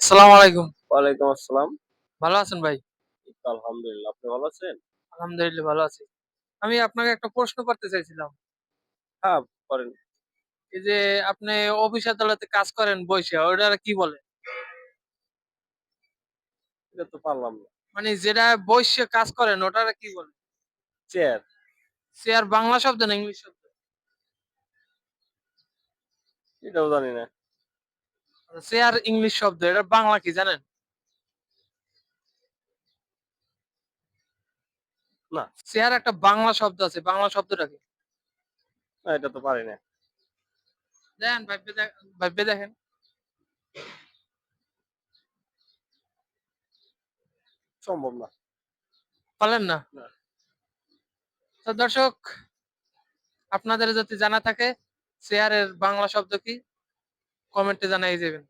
আসসালামু আলাইকুম। ওয়ালাইকুম আসসালাম। ভালো আছেন ভাই? এই তো আলহামদুলিল্লাহ। আপনি ভালো আছেন? আলহামদুলিল্লাহ ভালো আছি। আমি আপনাকে একটা প্রশ্ন করতে চাইছিলাম। হ্যাঁ, করেন। এই যে আপনি অফিস আদালতে কাজ করেন বইসা, ওটারে কি বলে? এটা তো পারলাম না। মানে যেটা বইসা কাজ করেন ওটারে কি বলে? চেয়ার। চেয়ার বাংলা শব্দ না ইংলিশ শব্দ? এটাও জানি না। চেয়ার ইংলিশ শব্দ। এটার বাংলা কি জানেন? না, চেয়ার একটা বাংলা শব্দ আছে। বাংলা শব্দটা কি? না এটা তো পারি না। দেখেন ভাইব্বে দেখেন। সম্ভব না। পারলেন না? না। তো দর্শক আপনাদের যদি জানা থাকে চেয়ারের বাংলা শব্দ কি? কমেন্টে জানাই যাবেন।